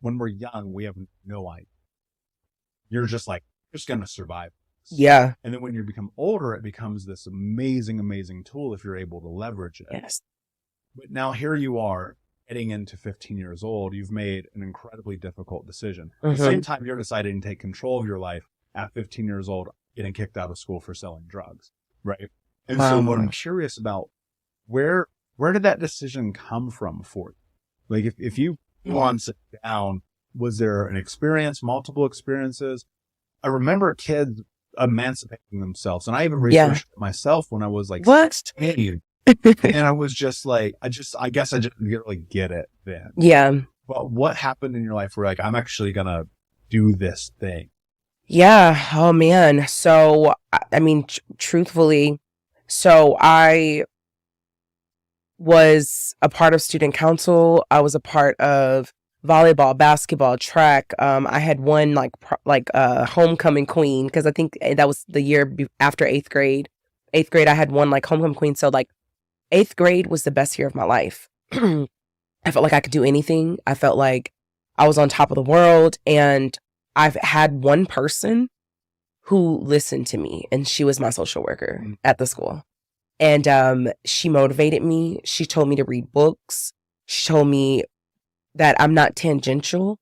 when we're young, we have no idea. You're just like, just going to survive. Yeah. And then when you become older, it becomes this amazing, amazing tool if you're able to leverage it. Yes. But now here you are heading into 15 years old. You've made an incredibly difficult decision. At the same time, you're deciding to take control of your life at 15 years old, getting kicked out of school for selling drugs. Right. And so what I'm curious about, where did that decision come from for you? Like if you want to sit down, was there an experience, multiple experiences? I remember kids emancipating themselves, and I even researched it myself when I was like 16. And I was just like, I guess I just didn't really get it then. Yeah. Well, what happened in your life where like, I'm actually gonna do this thing? Yeah. Oh man. So, I mean, truthfully, so I was a part of student council. I was a part of volleyball, basketball, track. I had won like homecoming queen, because I think that was the year after 8th grade. 8th grade, I had won like homecoming queen. So like 8th grade was the best year of my life. I felt like I could do anything. I felt like I was on top of the world, and I've had one person who listened to me, and she was my social worker at the school. And she motivated me. She told me to read books. She told me that I'm not tangential,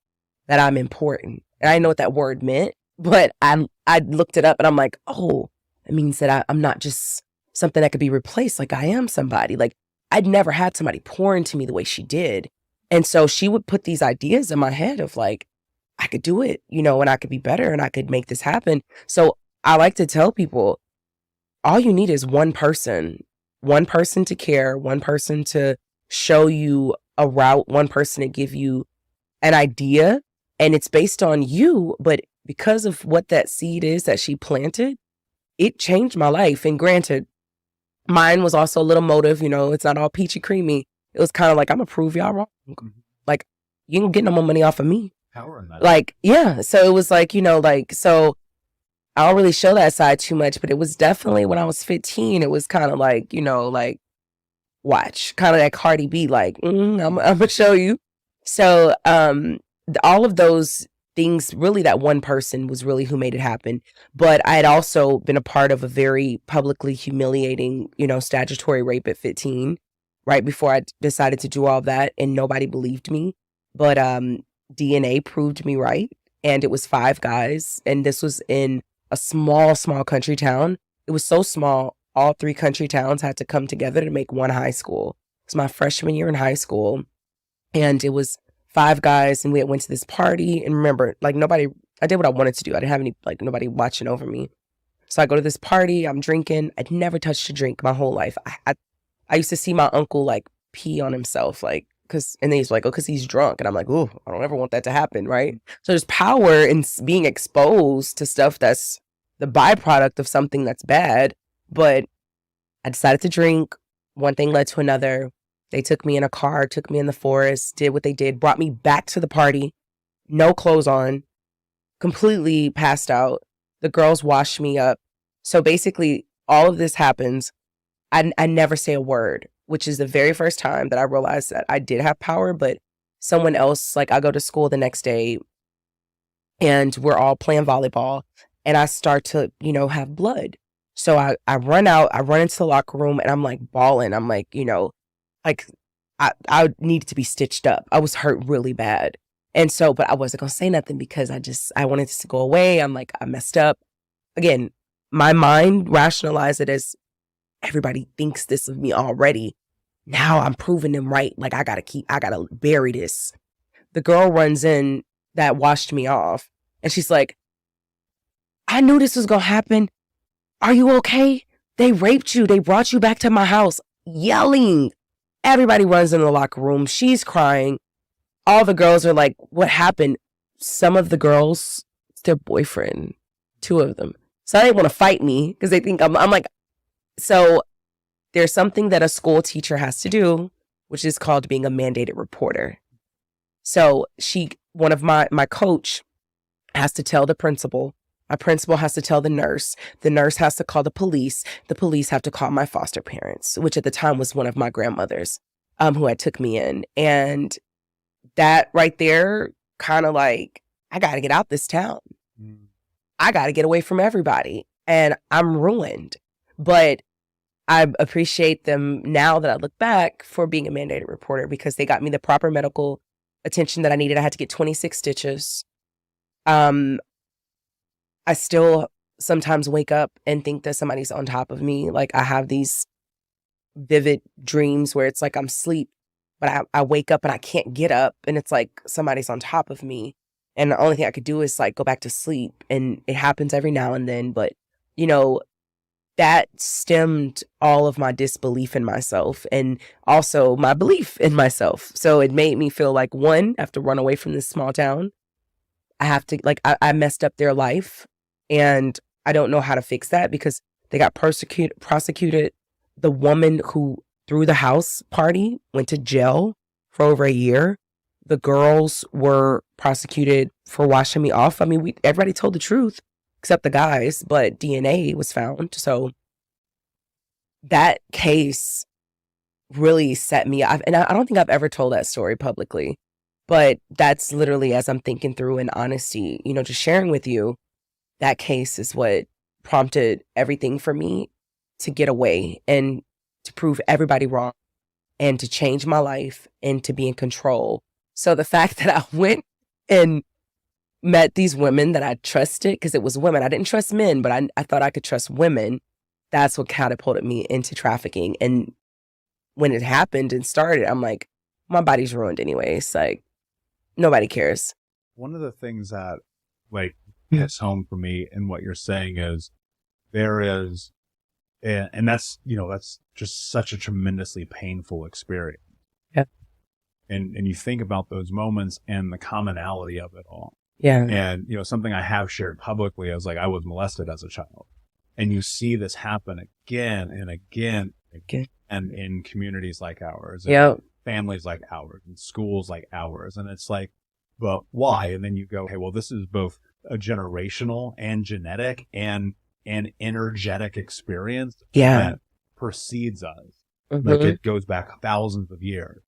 that I'm important. And I didn't know what that word meant, but I looked it up, and I'm like, oh, it means that I'm not just something that could be replaced. Like I am somebody. Like I'd never had somebody pour into me the way she did. And so she would put these ideas in my head of like, I could do it, you know, and I could be better, and I could make this happen. So I like to tell people, all you need is one person to care, one person to show you a route, one person to give you an idea, and it's based on you. But because of what that seed is that she planted, it changed my life. And granted, mine was also a little motive, you know, it's not all peachy creamy. It was kind of like, I'm gonna prove y'all wrong. Like, you ain't gonna get no more money off of me. Power in that. Like, yeah. So it was like, you know, like, so I don't really show that side too much, but it was definitely when I was 15, it was kind of like, you know, like, watch, kind of that Cardi B, like, I'm gonna show you. So all of those things, really that one person was really who made it happen. But I had also been a part of a very publicly humiliating, you know, statutory rape at 15, right before I decided to do all that, and nobody believed me. But DNA proved me right, and it was 5 guys, and this was in a small country town. It was so small, all 3 country towns had to come together to make one high school. It was my freshman year in high school, and it was 5 guys, and we went to this party. And remember, like, I did what I wanted to do. I didn't have any, like, nobody watching over me. So I go to this party, I'm drinking. I'd never touched a drink my whole life. I used to see my uncle, like, pee on himself, like, and then he's like, oh, because he's drunk. And I'm like, oh, I don't ever want that to happen, right? So there's power in being exposed to stuff that's the byproduct of something that's bad. But I decided to drink. One thing led to another. They took me in a car, took me in the forest, did what they did, brought me back to the party, no clothes on, completely passed out. The girls washed me up. So basically, all of this happens. I never say a word, which is the very first time that I realized that I did have power. But someone else, like, I go to school the next day, and we're all playing volleyball, and I start to, you know, have blood. So I run out, I run into the locker room, and I'm like bawling. I'm like, you know, like I needed to be stitched up. I was hurt really bad. And so, but I wasn't going to say nothing because I wanted this to go away. I'm like, I messed up. Again, my mind rationalized it as everybody thinks this of me already. Now I'm proving them right. Like, I got to bury this. The girl runs in that washed me off, and she's like, I knew this was going to happen. Are you okay? They raped you. They brought you back to my house, yelling. Everybody runs in the locker room. She's crying. All the girls are like, what happened? Some of the girls, it's their boyfriend, 2 of them. So they didn't want to fight me because they think I'm like, so there's something that a school teacher has to do, which is called being a mandated reporter. So one of my coach has to tell the principal. My principal has to tell the nurse has to call the police have to call my foster parents, which at the time was one of my grandmothers, who had took me in. And that right there kind of like, I got to get out this town. Mm. I got to get away from everybody. And I'm ruined. But I appreciate them now that I look back for being a mandated reporter, because they got me the proper medical attention that I needed. I had to get 26 stitches. I still sometimes wake up and think that somebody's on top of me. Like, I have these vivid dreams where it's like I'm asleep, but I wake up and I can't get up, and it's like somebody's on top of me. And the only thing I could do is like go back to sleep. And it happens every now and then. But, you know, that stemmed all of my disbelief in myself and also my belief in myself. So it made me feel like, one, I have to run away from this small town. I have to, like, I messed up their life, and I don't know how to fix that because they got prosecuted. The woman who threw the house party went to jail for over a year. The girls were prosecuted for washing me off. I mean, everybody told the truth except the guys, but DNA was found. So that case really set me up. And I don't think I've ever told that story publicly, but that's literally, as I'm thinking through in honesty, you know, just sharing with you, that case is what prompted everything for me to get away and to prove everybody wrong and to change my life and to be in control. So the fact that I went and met these women that I trusted, because it was women. I didn't trust men, but I thought I could trust women. That's what catapulted me into trafficking. And when it happened and started, I'm like, my body's ruined anyways. Like, nobody cares. One of the things that, like, hits home for me in what you're saying is there is, and that's, you know, that's just such a tremendously painful experience. Yeah. And you think about those moments and the commonality of it all. Yeah. And, you know, something I have shared publicly is like, I was molested as a child. And you see this happen again and again and again, and in communities like ours, and families like ours, and schools like ours. And it's like, well, why? And then you go, hey, well, this is both a generational and genetic and an energetic experience that precedes us. Mm-hmm. Like, it goes back thousands of years.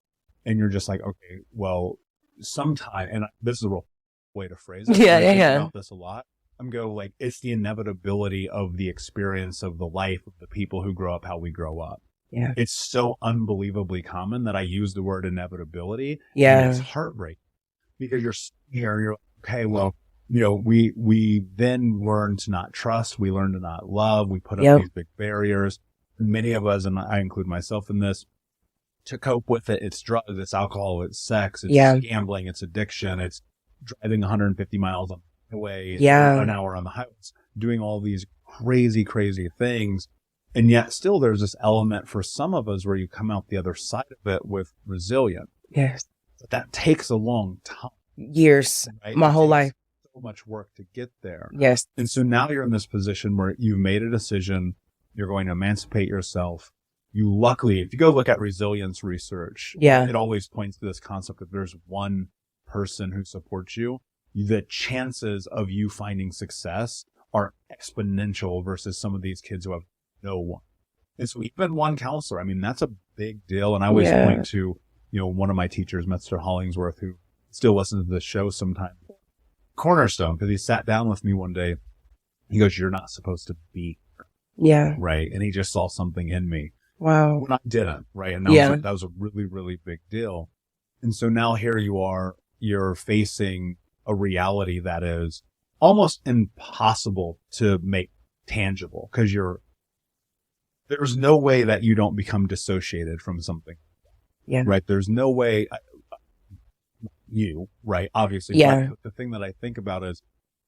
And you're just like, okay, well, sometime, and this is a real way to phrase it. I think about this a lot. I'm going like, it's the inevitability of the experience of the life of the people who grow up how we grow up. Yeah. It's so unbelievably common that I use the word inevitability. Yeah. And it's heartbreaking because you're okay, well, you know, we then learn to not trust. We learn to not love. We put up these big barriers. Many of us, and I include myself in this, to cope with it, it's drugs, it's alcohol, it's sex, it's gambling, it's addiction, it's driving 150 miles on the highway, an hour on the highway, doing all these crazy, crazy things. And yet still there's this element for some of us where you come out the other side of it with resilience. Yes. But that takes a long time. Years. Right? My whole life. So much work to get there. Yes. And so now you're in this position where you've made a decision, you're going to emancipate yourself. You luckily, if you go look at resilience research, it always points to this concept that there's one person who supports you. The chances of you finding success are exponential versus some of these kids who have no one. And so even one counselor, I mean, that's a big deal. And I always point to, you know, one of my teachers, Mr. Hollingsworth, who still listens to the show sometimes, Cornerstone, because he sat down with me one day. He goes, you're not supposed to be here. Yeah. Right. And he just saw something in me. Wow. When I didn't, right? And that was a really, really big deal. And so now here you are, you're facing a reality that is almost impossible to make tangible because there's no way that you don't become dissociated from something. Yeah. Right? There's no way right? Obviously. Yeah. But the thing that I think about is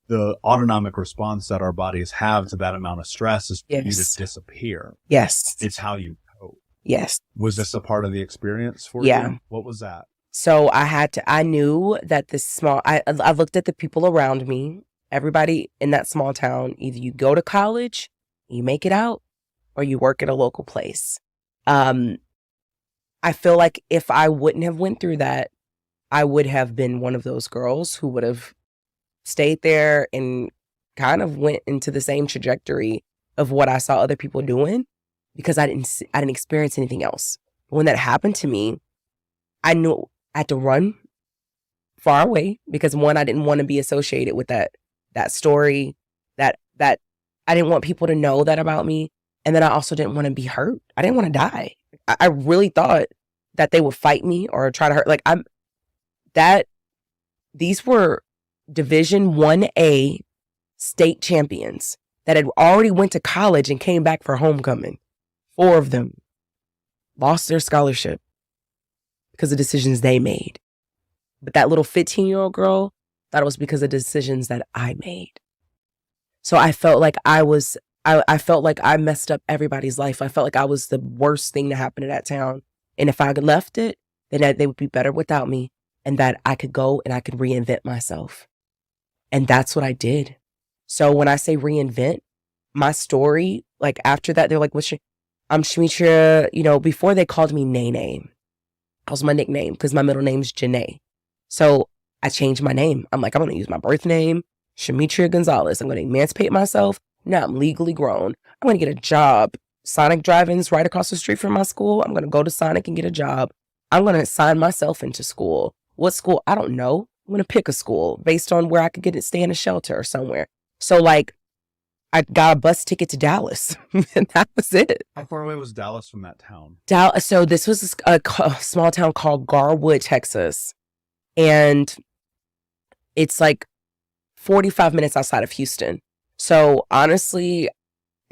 the autonomic response that our bodies have to that amount of stress is for you to disappear. Yes. It's how you cope. Yes. Was this a part of the experience for you? What was that? So I knew that I looked at the people around me, everybody in that small town, either you go to college, you make it out, or you work at a local place. I feel like if I wouldn't have went through that, I would have been one of those girls who would have stayed there and kind of went into the same trajectory of what I saw other people doing because I didn't experience anything else. But when that happened to me, I knew I had to run far away because one, I didn't want to be associated with that story, that I didn't want people to know that about me. And then I also didn't want to be hurt. I didn't want to die. I really thought that they would fight me or try to hurt. Like these were Division 1A state champions that had already went to college and came back for homecoming. 4 of them lost their scholarship because of decisions they made. But that little 15-year-old girl thought it was because of decisions that I made. So I felt like I felt like I messed up everybody's life. I felt like I was the worst thing to happen to that town. And if I had left it, then they would be better without me, and that I could go and I could reinvent myself. And that's what I did. So when I say reinvent my story, like after that, they're like, I'm Shemitra, before they called me Nene. That was my nickname because my middle name's Janae. So I changed my name. I'm like, I'm going to use my birth name, Shemitra Gonzalez. I'm going to emancipate myself. Now I'm legally grown. I'm going to get a job. Sonic Drive-In's right across the street from my school. I'm going to go to Sonic and get a job. I'm going to sign myself into school. What school? I don't know. I'm going to pick a school based on where I could stay in a shelter or somewhere. So like, I got a bus ticket to Dallas and that was it. How far away was Dallas from that town? So this was a small town called Garwood, Texas. And it's like 45 minutes outside of Houston. So honestly,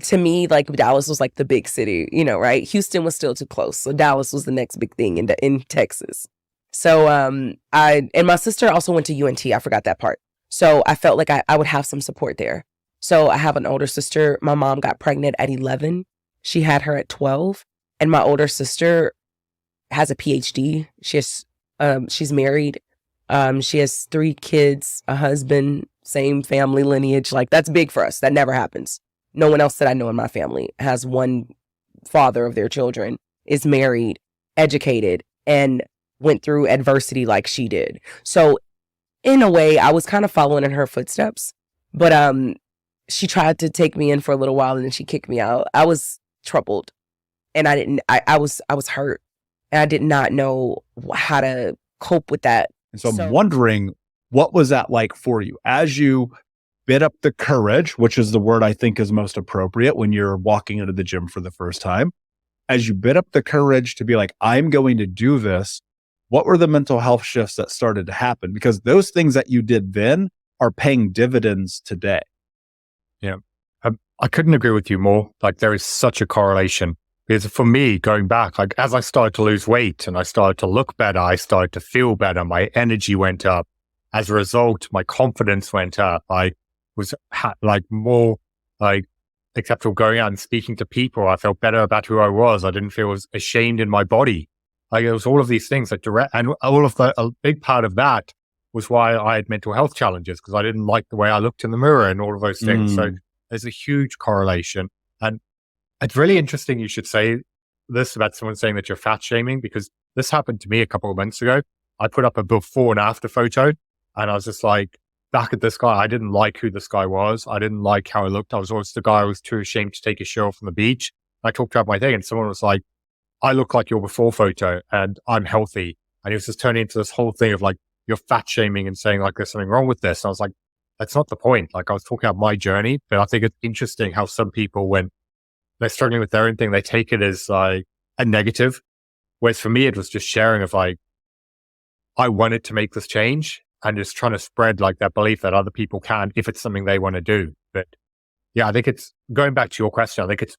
to me, like Dallas was like the big city, right? Houston was still too close. So Dallas was the next big thing in Texas. So and my sister also went to UNT. I forgot that part. So I felt like I would have some support there. So I have an older sister. My mom got pregnant at 11. She had her at 12. And my older sister has a PhD. She's married. She has 3 kids, a husband, same family lineage. Like that's big for us. That never happens. No one else that I know in my family has one father of their children, is married, educated, and went through adversity like she did. So in a way, I was kind of following in her footsteps, but she tried to take me in for a little while and then she kicked me out. I was troubled and I was hurt and I did not know how to cope with that. And so I'm wondering, what was that like for you as you bit up the courage, which is the word I think is most appropriate when you're walking into the gym for the first time, as you bit up the courage to be like, I'm going to do this. What were the mental health shifts that started to happen? Because those things that you did then are paying dividends today. Yeah. I couldn't agree with you more. Like there is such a correlation because for me, going back, like as I started to lose weight and I started to look better, I started to feel better. My energy went up. As a result, my confidence went up. I was more acceptable going out and speaking to people. I felt better about who I was. I didn't feel as ashamed in my body. Like it was all of these things that a big part of that was why I had mental health challenges because I didn't like the way I looked in the mirror and all of those things. So there's a huge correlation. And it's really interesting you should say this about someone saying that you're fat shaming because this happened to me a couple of months ago. I put up a before and after photo and I was just like, back at this guy, I didn't like who this guy was. I didn't like how I looked. I was always the guy who was too ashamed to take his shirt off on the beach. I talked about my thing and someone was like, I look like your before photo and I'm healthy. And it was just turning into this whole thing of like, you're fat shaming and saying like, there's something wrong with this. And I was like, that's not the point. Like I was talking about my journey, but I think it's interesting how some people, when they're struggling with their own thing, they take it as like a negative. Whereas for me, it was just sharing of like, I wanted to make this change and just trying to spread like that belief that other people can, if it's something they want to do. But yeah, I think it's going back to your question. I think it's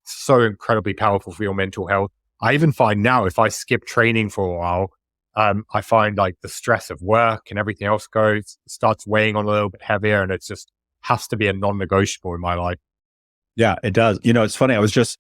so incredibly powerful for your mental health. I even find now if I skip training for a while, I find like the stress of work and everything else starts weighing on a little bit heavier and it just has to be a non-negotiable in my life. Yeah, it does. It's funny. I was just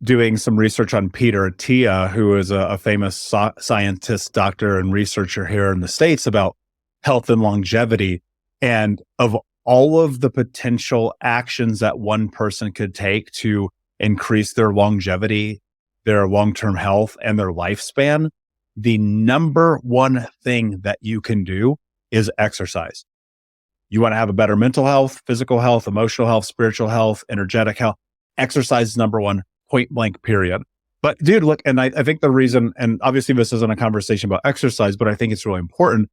doing some research on Peter Attia, who is a famous scientist, doctor, and researcher here in the States about health and longevity. And of all of the potential actions that one person could take to increase their longevity, their long-term health, and their lifespan, the number one thing that you can do is exercise. You want to have a better mental health, physical health, emotional health, spiritual health, energetic health. Exercise is number one, point blank, period. But dude, look, and I think the reason, and obviously this isn't a conversation about exercise, but I think it's really important.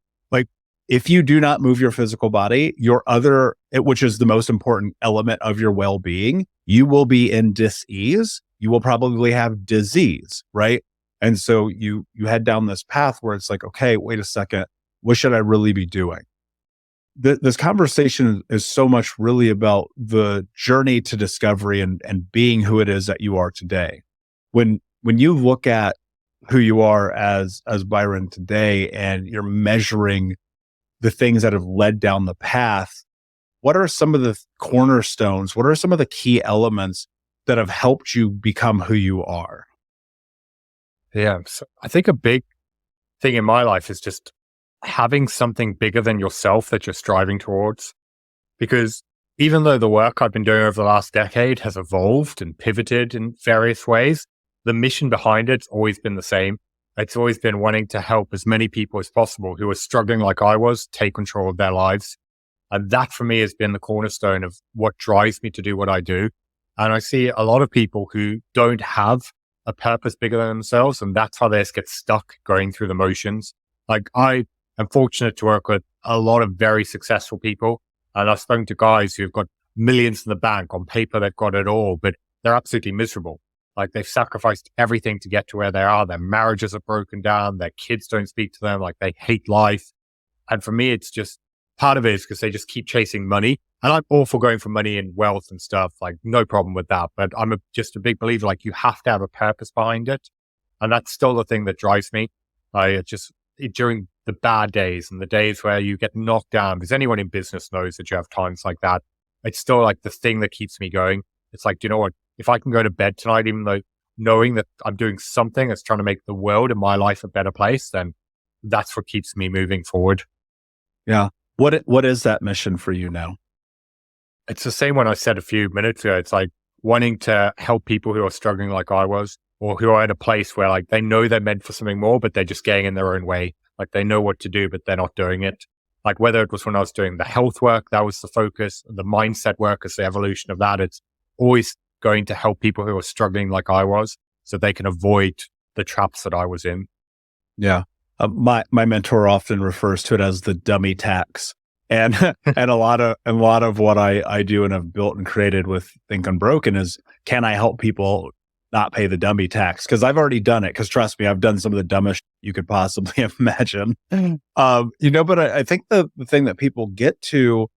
if you do not move your physical body, which is the most important element of your well-being, you will be in dis-ease. You will probably have disease, right? And so you head down this path where it's like, okay, wait a second, what should I really be doing? This conversation is so much really about the journey to discovery and being who it is that you are today. When you look at who you are as Byron today, and you're measuring the things that have led down the path, what are some of the cornerstones? What are some of the key elements that have helped you become who you are? Yeah. So I think a big thing in my life is just having something bigger than yourself that you're striving towards. Because even though the work I've been doing over the last decade has evolved and pivoted in various ways, the mission behind it's always been the same. It's always been wanting to help as many people as possible who are struggling like I was take control of their lives. And that for me has been the cornerstone of what drives me to do what I do. And I see a lot of people who don't have a purpose bigger than themselves, and that's how they just get stuck going through the motions. Like, I am fortunate to work with a lot of very successful people, and I've spoken to guys who've got millions in the bank. On paper, they've got it all, but they're absolutely miserable. Like, they've sacrificed everything to get to where they are. Their marriages are broken down. Their kids don't speak to them. Like, they hate life. And for me, it's just part of it is because they just keep chasing money. And I'm all for going for money and wealth and stuff. Like, no problem with that. But I'm just a big believer, like, you have to have a purpose behind it. And that's still the thing that drives me. During the bad days and the days where you get knocked down, because anyone in business knows that you have times like that, it's still like the thing that keeps me going. It's like, do you know what? If I can go to bed tonight, even though knowing that I'm doing something that's trying to make the world and my life a better place, then that's what keeps me moving forward. Yeah. What is that mission for you now? It's the same one I said a few minutes ago. It's like wanting to help people who are struggling like I was, or who are at a place where like they know they're meant for something more, but they're just getting in their own way. Like, they know what to do, but they're not doing it. Like, whether it was when I was doing the health work, that was the focus, the mindset work is the evolution of that. It's always going to help people who are struggling like I was, so they can avoid the traps that I was in. Yeah. My mentor often refers to it as the dummy tax. And and a lot of what I do and have built and created with Think Unbroken is, can I help people not pay the dummy tax? Because I've already done it. Because trust me, I've done some of the dumbest you could possibly imagine. But I think the thing that people get to,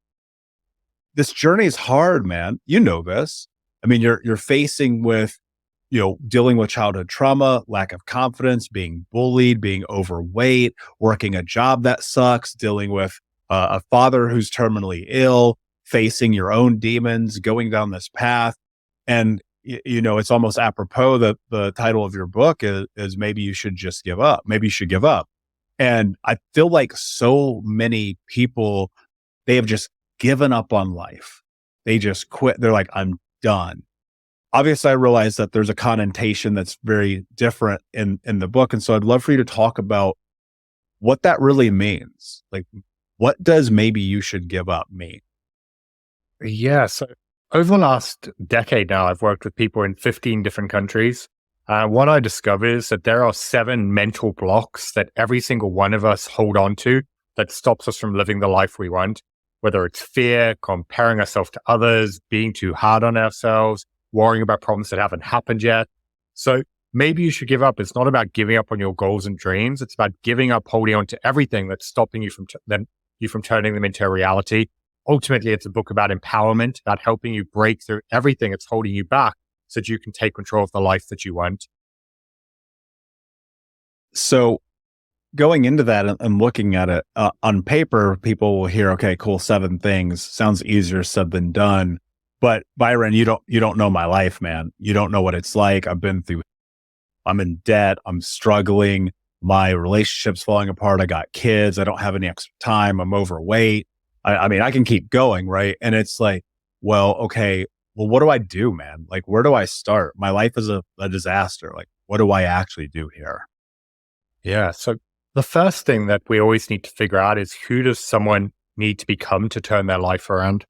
this journey is hard, man. You know this. I mean, you're facing with, dealing with childhood trauma, lack of confidence, being bullied, being overweight, working a job that sucks, dealing with a father who's terminally ill, facing your own demons, going down this path. And, it's almost apropos that the title of your book is maybe you should just give up. Maybe you should give up. And I feel like so many people, they have just given up on life. They just quit. They're like, I'm done. Obviously, I realize that there's a connotation that's very different in the book. And so I'd love for you to talk about what that really means. Like, what does maybe you should give up mean? Yeah. So over the last decade now, I've worked with people in 15 different countries. What I discovered is that there are 7 mental blocks that every single one of us hold on to that stops us from living the life we want, whether it's fear, comparing ourselves to others, being too hard on ourselves, worrying about problems that haven't happened yet. So maybe you should give up. It's not about giving up on your goals and dreams. It's about giving up holding on to everything that's stopping you from turning them into a reality. Ultimately, it's a book about empowerment, about helping you break through everything that's holding you back so that you can take control of the life that you want. So going into that and looking at it on paper, people will hear, okay, cool, 7 things. Sounds easier said than done. But Byron, you don't know my life, man. You don't know what it's like. I'm in debt. I'm struggling. My relationship's falling apart. I got kids. I don't have any extra time. I'm overweight. I mean, I can keep going, right? And it's like, well, okay, well, what do I do, man? Like, where do I start? My life is a disaster. Like, what do I actually do here? Yeah. So the first thing that we always need to figure out is, who does someone need to become to turn their life around?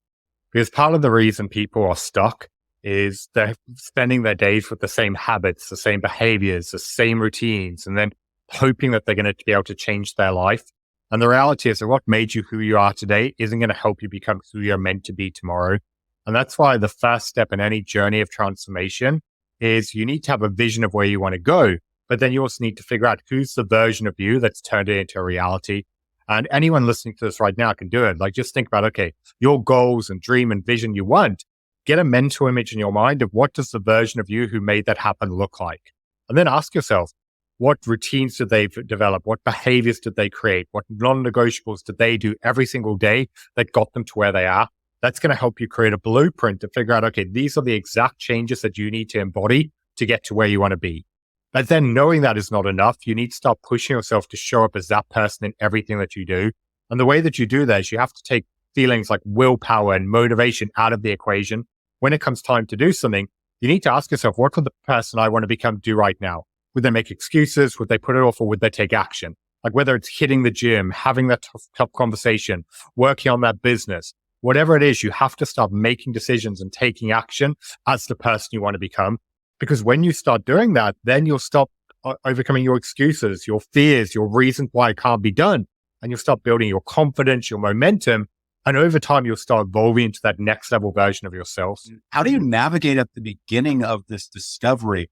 Because part of the reason people are stuck is they're spending their days with the same habits, the same behaviors, the same routines, and then hoping that they're going to be able to change their life. And the reality is that what made you who you are today isn't going to help you become who you're meant to be tomorrow. And that's why the first step in any journey of transformation is you need to have a vision of where you want to go, but then you also need to figure out who's the version of you that's turned it into a reality. And anyone listening to this right now can do it. Like, just think about, okay, your goals and dream and vision you want. Get a mental image in your mind of what does the version of you who made that happen look like? And then ask yourself, what routines did they develop? What behaviors did they create? What non-negotiables did they do every single day that got them to where they are? That's going to help you create a blueprint to figure out, okay, these are the exact changes that you need to embody to get to where you want to be. But then knowing that is not enough, you need to start pushing yourself to show up as that person in everything that you do. And the way that you do that is you have to take feelings like willpower and motivation out of the equation. When it comes time to do something, you need to ask yourself, what would the person I want to become do right now? Would they make excuses? Would they put it off? Or would they take action? Like whether it's hitting the gym, having that tough conversation, working on that business, whatever it is, you have to start making decisions and taking action as the person you want to become. Because when you start doing that, then you'll stop overcoming your excuses, your fears, your reasons why it can't be done. And you'll start building your confidence, your momentum. And over time, you'll start evolving into that next level version of yourself. How do you navigate at the beginning of this discovery?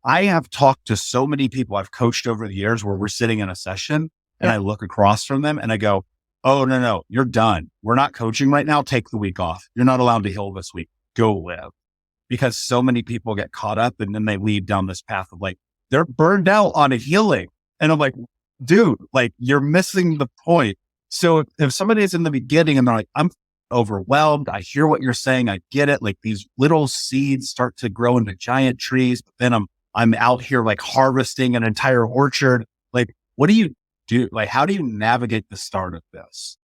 I have talked to so many people I've coached over the years where we're sitting in a session and I look across from them and I go, oh, no, you're done. We're not coaching right now. Take the week off. You're not allowed to heal this week. Go live. Because so many people get caught up and then they lead down this path of like, they're burned out on a healing. And I'm like, dude, like you're missing the point. So if somebody is in the beginning and they're like, I'm overwhelmed, I hear what you're saying, I get it. Like these little seeds start to grow into giant trees, but then I'm out here like harvesting an entire orchard. Like, what do you do? Like, how do you navigate the start of this?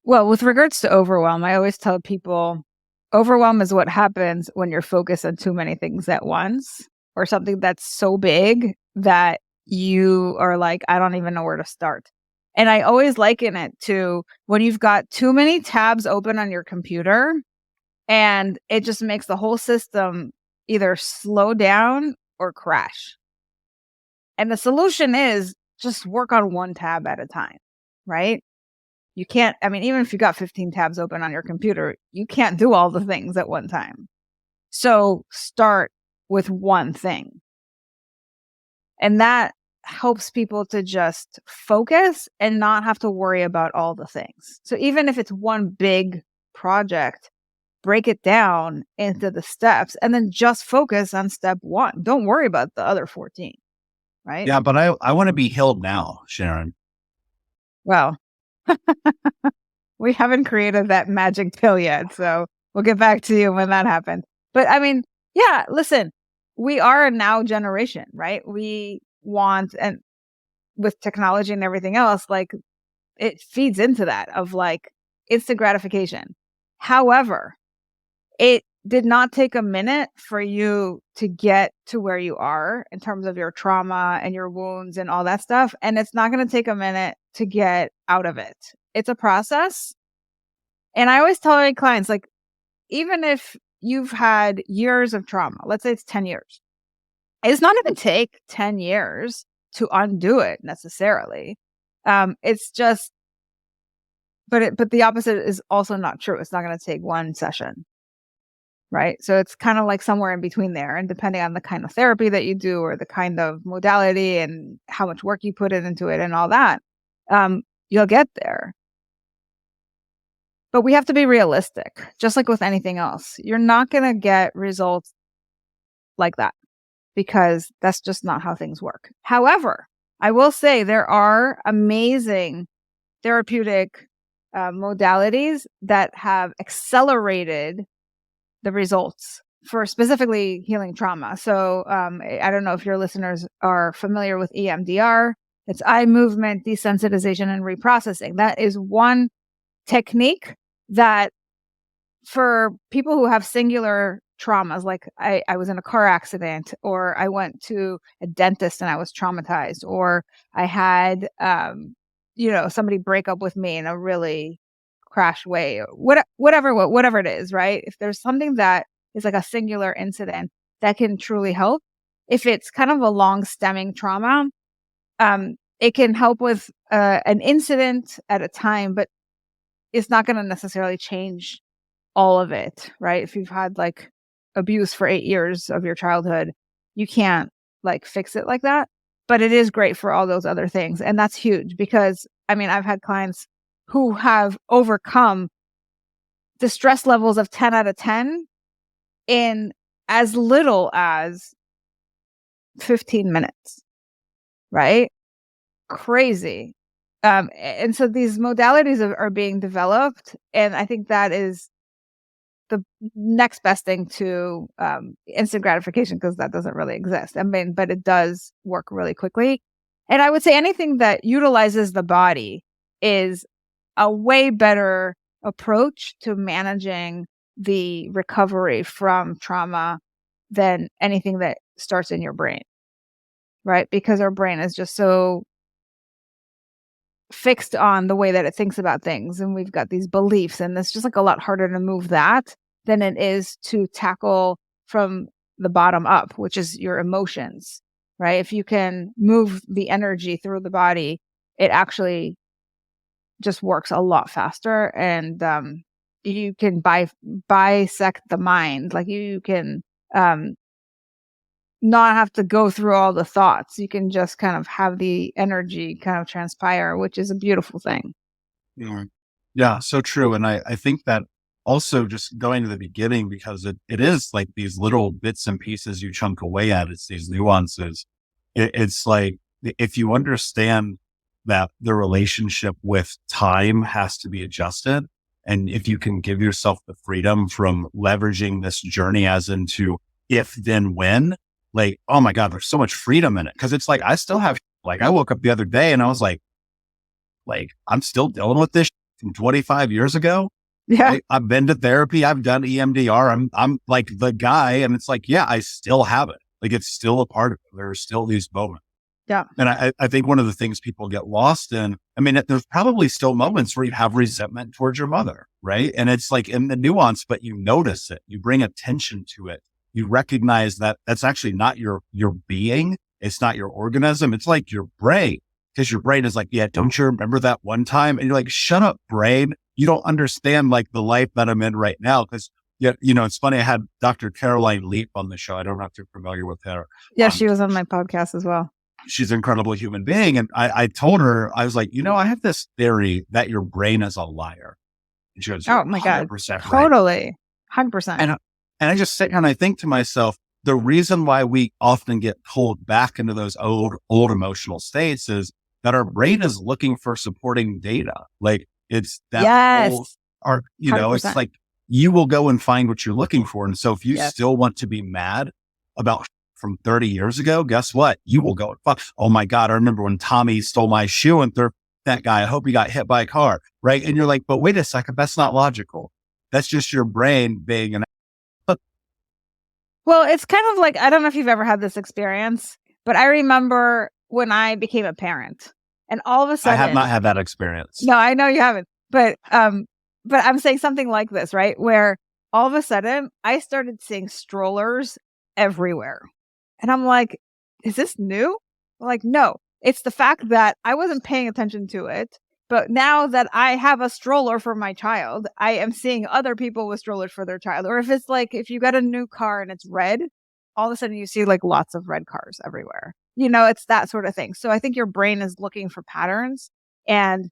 Well, with regards to overwhelm, I always tell people overwhelm is what happens when you're focused on too many things at once, or something that's so big that you are like, I don't even know where to start. And I always liken it to when you've got too many tabs open on your computer and it just makes the whole system either slow down or crash. And the solution is just work on one tab at a time, right? You can't, I mean, even if you got 15 tabs open on your computer, you can't do all the things at one time. So start with one thing. And that helps people to just focus and not have to worry about all the things. So even if it's one big project, break it down into the steps and then just focus on step one. Don't worry about the other 14, right? Yeah, but I want to be healed now, Sharon. Well, we haven't created that magic pill yet, so we'll get back to you when that happens. But I mean, yeah, listen, we are a now generation, right? We want, and with technology and everything else, like it feeds into that of like instant gratification. However, it did not take a minute for you to get to where you are in terms of your trauma and your wounds and all that stuff. And it's not going to take a minute to get out of it. It's a process. And I always tell my clients, like, even if you've had years of trauma, let's say it's 10 years, it's not going to take 10 years to undo it necessarily. It's just, but the opposite is also not true. It's not going to take one session. Right. So it's kind of like somewhere in between there. And depending on the kind of therapy that you do or the kind of modality and how much work you put into it and all that, you'll get there. But we have to be realistic, just like with anything else. You're not going to get results like that because that's just not how things work. However, I will say there are amazing therapeutic modalities that have accelerated the results for specifically healing trauma. So I don't know if your listeners are familiar with EMDR. It's eye movement, desensitization, and reprocessing. That is one technique that for people who have singular traumas, like I was in a car accident, or I went to a dentist and I was traumatized, or I had, somebody break up with me in a really crash way, or whatever it is, right? If there's something that is like a singular incident that can truly help, if it's kind of a long stemming trauma, it can help with an incident at a time, but it's not going to necessarily change all of it, right? If you've had like abuse for 8 years of your childhood, you can't like fix it like that. But it is great for all those other things. And that's huge because I mean, I've had clients who have overcome the stress levels of 10 out of 10 in as little as 15 minutes, right? Crazy. And so these modalities are being developed. And I think that is the next best thing to instant gratification, because that doesn't really exist. I mean, but it does work really quickly. And I would say anything that utilizes the body is a way better approach to managing the recovery from trauma than anything that starts in your brain, right? Because our brain is just so fixed on the way that it thinks about things. And we've got these beliefs, and it's just like a lot harder to move that than it is to tackle from the bottom up, which is your emotions, right? If you can move the energy through the body, it actually just works a lot faster. And you can bisect the mind. Like you can not have to go through all the thoughts. You can just kind of have the energy kind of transpire, which is a beautiful thing. Yeah, so true. And I think that also just going to the beginning, because it is like these little bits and pieces you chunk away at, it's these nuances. It's like, if you understand that the relationship with time has to be adjusted, and if you can give yourself the freedom from leveraging this journey as into if, then, when, like, oh my God, there's so much freedom in it. Cause it's like, I still have, like, I woke up the other day and I was like, I'm still dealing with this from 25 years ago. Yeah. I've been to therapy. I've done EMDR. I'm like the guy. And it's like, yeah, I still have it. Like, it's still a part of it. There are still these moments. Yeah. And I think one of the things people get lost in, I mean, there's probably still moments where you have resentment towards your mother, right? And it's like in the nuance, but you notice it, you bring attention to it. You recognize that that's actually not your being. It's not your organism. It's like your brain, because your brain is like, yeah, don't you remember that one time? And you're like, shut up, brain. You don't understand like the life that I'm in right now. Cause yeah, you know, it's funny. I had Dr. Caroline Leap on the show. I don't know if you're familiar with her. Yeah. She was on my podcast as well. She's an incredible human being. And I told her, I was like, you know, I have this theory that your brain is a liar. And she goes, oh my God, right. Totally. 100%. And I just sit here and I think to myself, the reason why we often get pulled back into those old emotional states is that our brain is looking for supporting data. Like it's that, yes. You know, 100%. It's like you will go and find what you're looking for. And so if you still want to be mad about from 30 years ago, guess what? You will go, fuck, oh my God, I remember when Tommy stole my shoe and that guy, I hope he got hit by a car, right? And you're like, but wait a second, that's not logical. That's just your brain being an... Well, it's kind of like, I don't know if you've ever had this experience, but I remember when I became a parent and all of a sudden... I have not had that experience. No, I know you haven't, but I'm saying something like this, right? Where all of a sudden I started seeing strollers everywhere. And I'm like, is this new? I'm like, no, it's the fact that I wasn't paying attention to it. But now that I have a stroller for my child, I am seeing other people with strollers for their child. Or if it's like, if you got a new car and it's red, all of a sudden you see like lots of red cars everywhere. You know, it's that sort of thing. So I think your brain is looking for patterns. And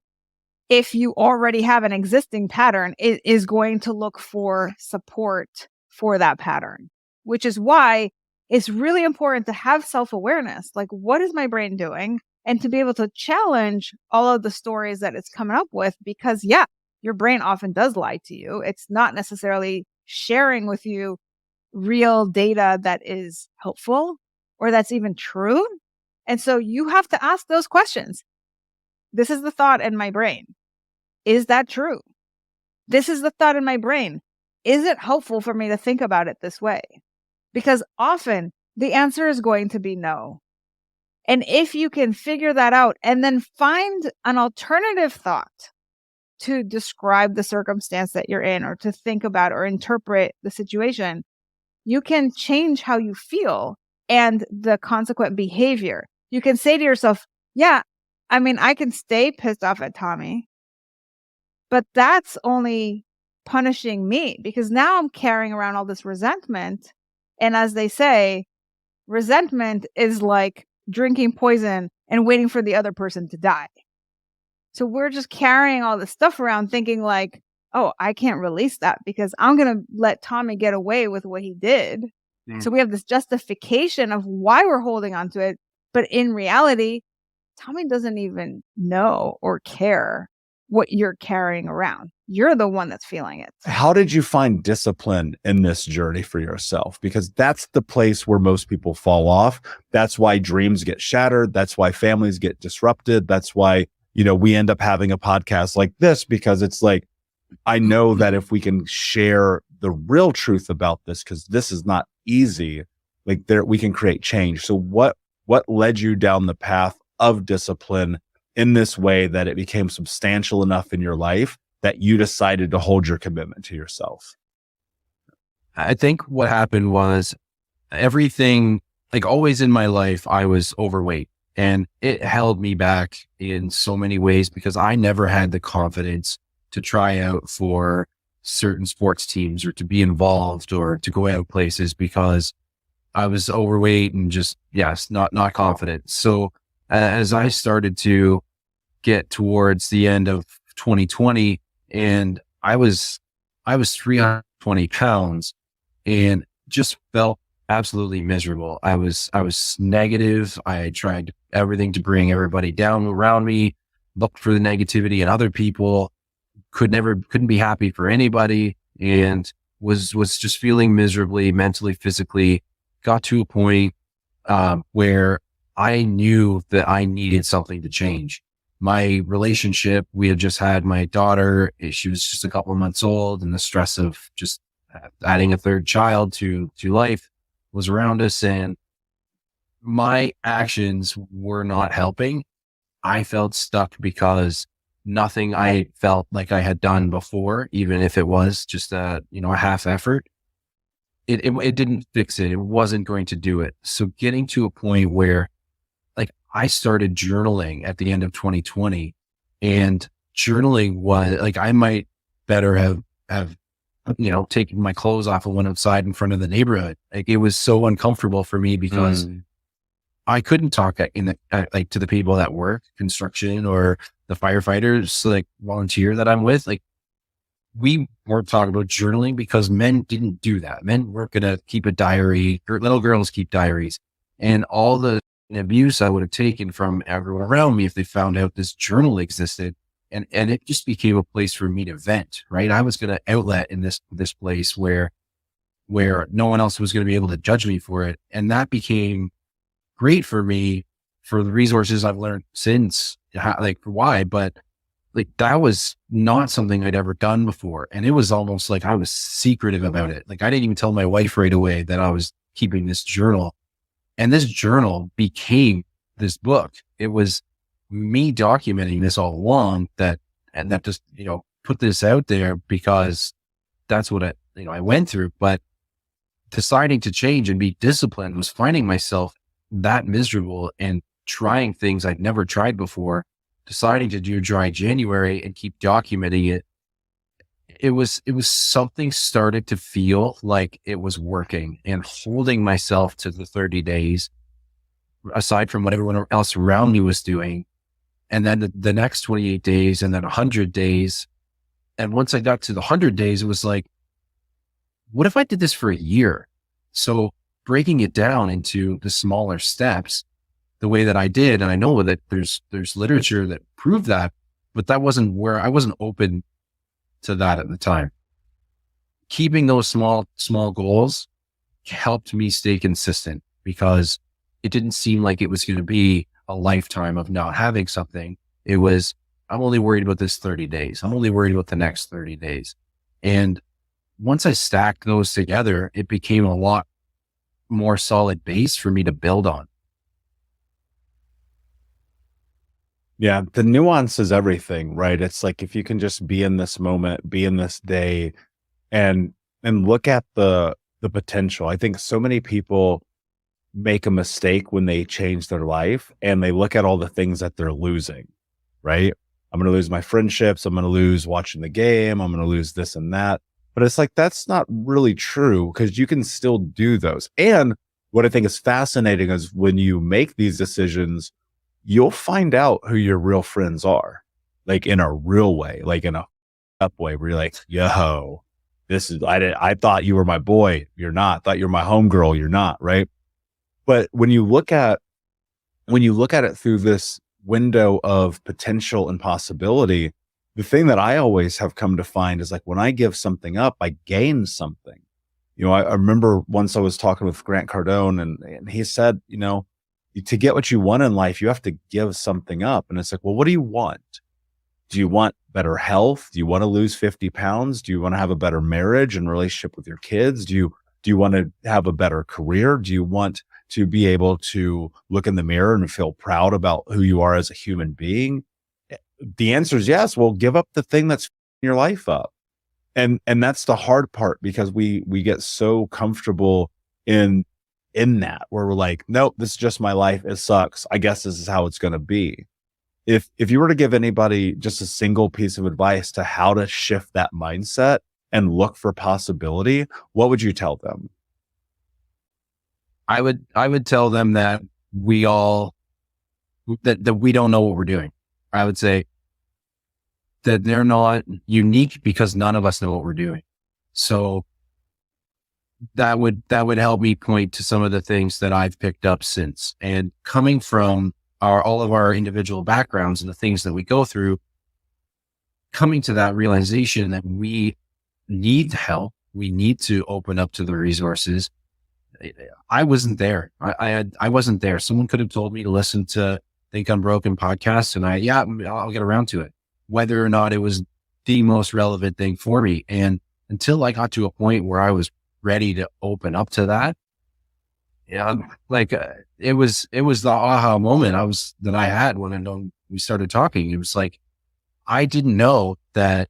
if you already have an existing pattern, it is going to look for support for that pattern, which is why it's really important to have self-awareness. Like, what is my brain doing? And to be able to challenge all of the stories that it's coming up with, because yeah, your brain often does lie to you. It's not necessarily sharing with you real data that is helpful or that's even true. And so you have to ask those questions. This is the thought in my brain. Is that true? This is the thought in my brain. Is it helpful for me to think about it this way? Because often the answer is going to be no. And if you can figure that out and then find an alternative thought to describe the circumstance that you're in or to think about or interpret the situation, you can change how you feel and the consequent behavior. You can say to yourself, yeah, I mean, I can stay pissed off at Tommy, but that's only punishing me because now I'm carrying around all this resentment. And as they say, resentment is like drinking poison and waiting for the other person to die. So we're just carrying all this stuff around thinking like, oh, I can't release that because I'm going to let Tommy get away with what he did. So we have this justification of why we're holding on to it. But in reality, Tommy doesn't even know or care what you're carrying around. You're the one that's feeling it. How did you find discipline in this journey for yourself? Because that's the place where most people fall off. That's why dreams get shattered. That's why families get disrupted. That's why, we end up having a podcast like this, because it's like, I know that if we can share the real truth about this, because this is not easy, we can create change. So what led you down the path of discipline in this way that it became substantial enough in your life that you decided to hold your commitment to yourself? I think what happened was everything, like always in my life, I was overweight, and it held me back in so many ways because I never had the confidence to try out for certain sports teams or to be involved or to go out places because I was overweight and just, not confident. So as I started to get towards the end of 2020 and I was 320 pounds and just felt absolutely miserable. I was negative. I tried everything to bring everybody down around me, looked for the negativity in other people, couldn't be happy for anybody, and was just feeling miserably, mentally, physically. Got to a point where I knew that I needed something to change. My relationship, we had just had my daughter. She was just a couple of months old, and the stress of just adding a third child to life was around us, and my actions were not helping. I felt stuck because nothing I felt like I had done before, even if it was just a half effort, it didn't fix it. It wasn't going to do it. So getting to a point where I started journaling at the end of 2020, and journaling was I might better have taken my clothes off and went outside in front of the neighborhood. It was so uncomfortable for me because I couldn't talk to the people that work construction or the firefighters, volunteer that I'm with. We weren't talking about journaling because men didn't do that. Men weren't going to keep a diary, or little girls keep diaries, and all the abuse I would have taken from everyone around me if they found out this journal existed. And it just became a place for me to vent, right? I was going to outlet in this place where no one else was going to be able to judge me for it. And that became great for me for the resources I've learned since, why, but that was not something I'd ever done before. And it was almost like I was secretive about it. I didn't even tell my wife right away that I was keeping this journal. And this journal became this book. It was me documenting this all along that just, put this out there because that's what I went through. But deciding to change and be disciplined was finding myself that miserable and trying things I'd never tried before, deciding to do dry January and keep documenting it. It was something started to feel like it was working, and holding myself to the 30 days, aside from what everyone else around me was doing. And then the next 28 days and then 100 days. And once I got to the 100 days, it was like, what if I did this for a year? So breaking it down into the smaller steps, the way that I did, and I know that there's literature that proved that, but that wasn't where I wasn't open to that at the time. Keeping those small goals helped me stay consistent because it didn't seem like it was going to be a lifetime of not having something. It was, I'm only worried about this 30 days. I'm only worried about the next 30 days. And once I stacked those together, it became a lot more solid base for me to build on. Yeah, the nuance is everything, right? It's like if you can just be in this moment, be in this day, and look at the potential. I think so many people make a mistake when they change their life and they look at all the things that they're losing, right? I'm going to lose my friendships. I'm going to lose watching the game. I'm going to lose this and that. But it's like, that's not really true, because you can still do those. And what I think is fascinating is when you make these decisions, you'll find out who your real friends are, like in a real way, like in a up way where you're like, yo, I thought you were my boy. You're not. Thought you're my homegirl. You're not. Right. But when you look at it through this window of potential and possibility, the thing that I always have come to find is like, when I give something up, I gain something. I remember once I was talking with Grant Cardone, and he said, to get what you want in life, you have to give something up. And it's like, well, what do you want? Do you want better health? Do you want to lose 50 pounds? Do you want to have a better marriage and relationship with your kids? Do you want to have a better career? Do you want to be able to look in the mirror and feel proud about who you are as a human being? The answer is yes. Well, give up the thing that's your life up. And that's the hard part, because we get so comfortable in that, where we're like, nope, this is just my life. It sucks. I guess this is how it's going to be. If you were to give anybody just a single piece of advice to how to shift that mindset and look for possibility, what would you tell them? I would tell them that we don't know what we're doing. I would say that they're not unique because none of us know what we're doing. So that would help me point to some of the things that I've picked up since. And coming from all of our individual backgrounds and the things that we go through, coming to that realization that we need help, we need to open up to the resources. I wasn't there. I wasn't there. Someone could have told me to listen to Think Unbroken podcast, and I'll get around to it, whether or not it was the most relevant thing for me. And until I got to a point where I was ready to open up to that, it was the aha moment that I had when we started talking. It was like, I didn't know that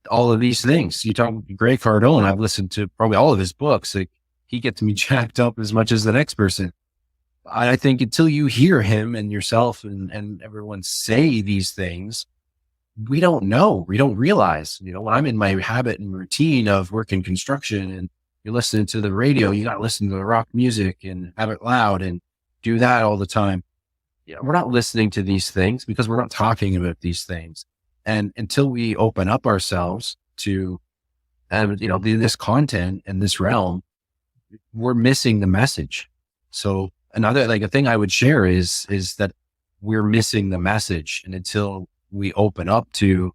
all of these things. You talk Grant Cardone, I've listened to probably all of his books. Like, he gets me jacked up as much as the next person. I think until you hear him and yourself and everyone say these things, we don't know. We don't realize, when I'm in my habit and routine of working construction and you're listening to the radio, you got to listen to the rock music and have it loud and do that all the time. We're not listening to these things because we're not talking about these things. And until we open up ourselves to, this content and this realm, we're missing the message. So a thing I would share is that we're missing the message. And until we open up to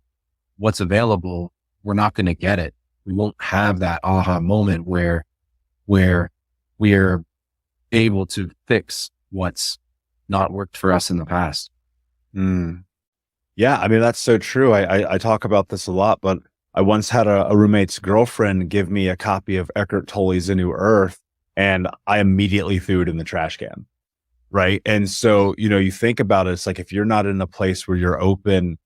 what's available, we're not going to get it. We won't have that aha moment where we are able to fix what's not worked for us in the past. Yeah. I mean, that's so true. I talk about this a lot, but I once had a roommate's girlfriend give me a copy of Eckhart Tolle's A New Earth, and I immediately threw it in the trash can. Right. And so, you think about it, it's like, if you're not in a place where you're open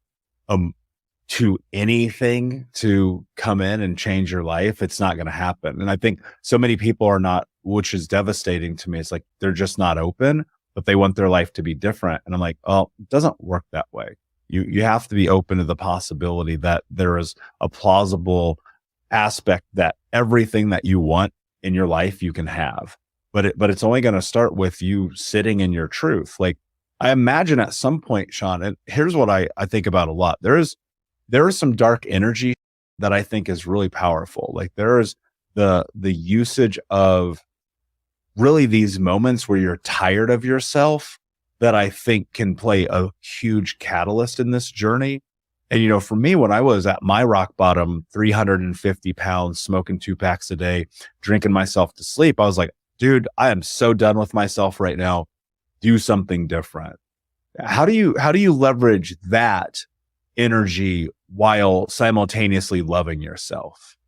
to anything to come in and change your life, it's not going to happen. And I think so many people are not, which is devastating to me. It's like, they're just not open, but they want their life to be different. And I'm like, oh, it doesn't work that way. You have to be open to the possibility that there is a plausible aspect that everything that you want in your life you can have, but it's only going to start with you sitting in your truth. Like, I imagine at some point, Sean, and here's what I think about a lot. There is some dark energy that I think is really powerful. Like, there is the usage of really these moments where you're tired of yourself that I think can play a huge catalyst in this journey. And, for me, when I was at my rock bottom, 350 pounds, smoking 2 packs a day, drinking myself to sleep, I was like, dude, I am so done with myself right now. Do something different. How do you leverage that energy while simultaneously loving yourself?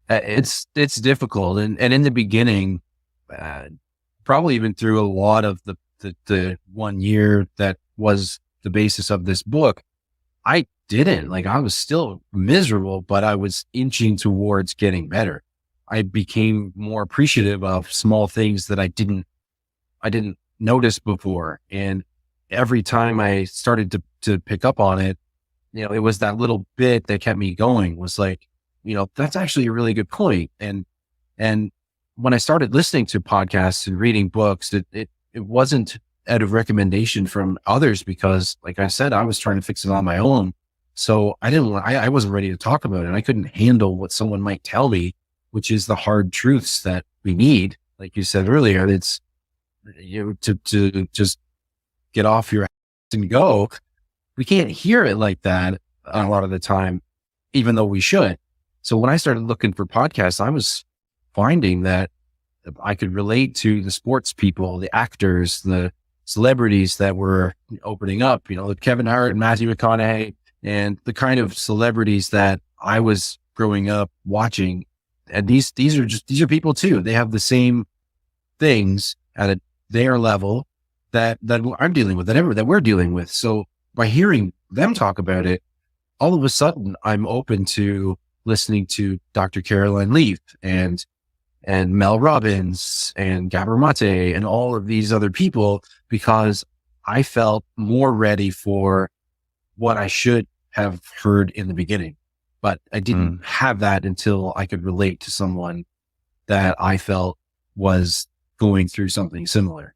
It's difficult. And in the beginning, probably even through a lot of the 1 year that was the basis of this book, I was still miserable, but I was inching towards getting better. I became more appreciative of small things that I didn't I didn't notice before. And every time I started to pick up on it, it was that little bit that kept me going, was like, that's actually a really good point. And when I started listening to podcasts and reading books, it wasn't out of recommendation from others, because like I said, I was trying to fix it on my own. So I wasn't ready to talk about it. I couldn't handle what someone might tell me, which is the hard truths that we need. Like you said earlier, it's to just get off your ass and go. We can't hear it like that a lot of the time, even though we should. So when I started looking for podcasts, I was finding that I could relate to the sports people, the actors, the celebrities that were opening up, Kevin Hart and Matthew McConaughey, and the kind of celebrities that I was growing up watching. And these are people too. They have the same things at their level that I'm dealing with, that we're dealing with. So by hearing them talk about it, all of a sudden I'm open to listening to Dr. Caroline Leaf and Mel Robbins and Gabor Mate and all of these other people, because I felt more ready for what I should have heard in the beginning. But I didn't have that until I could relate to someone that I felt was going through something similar.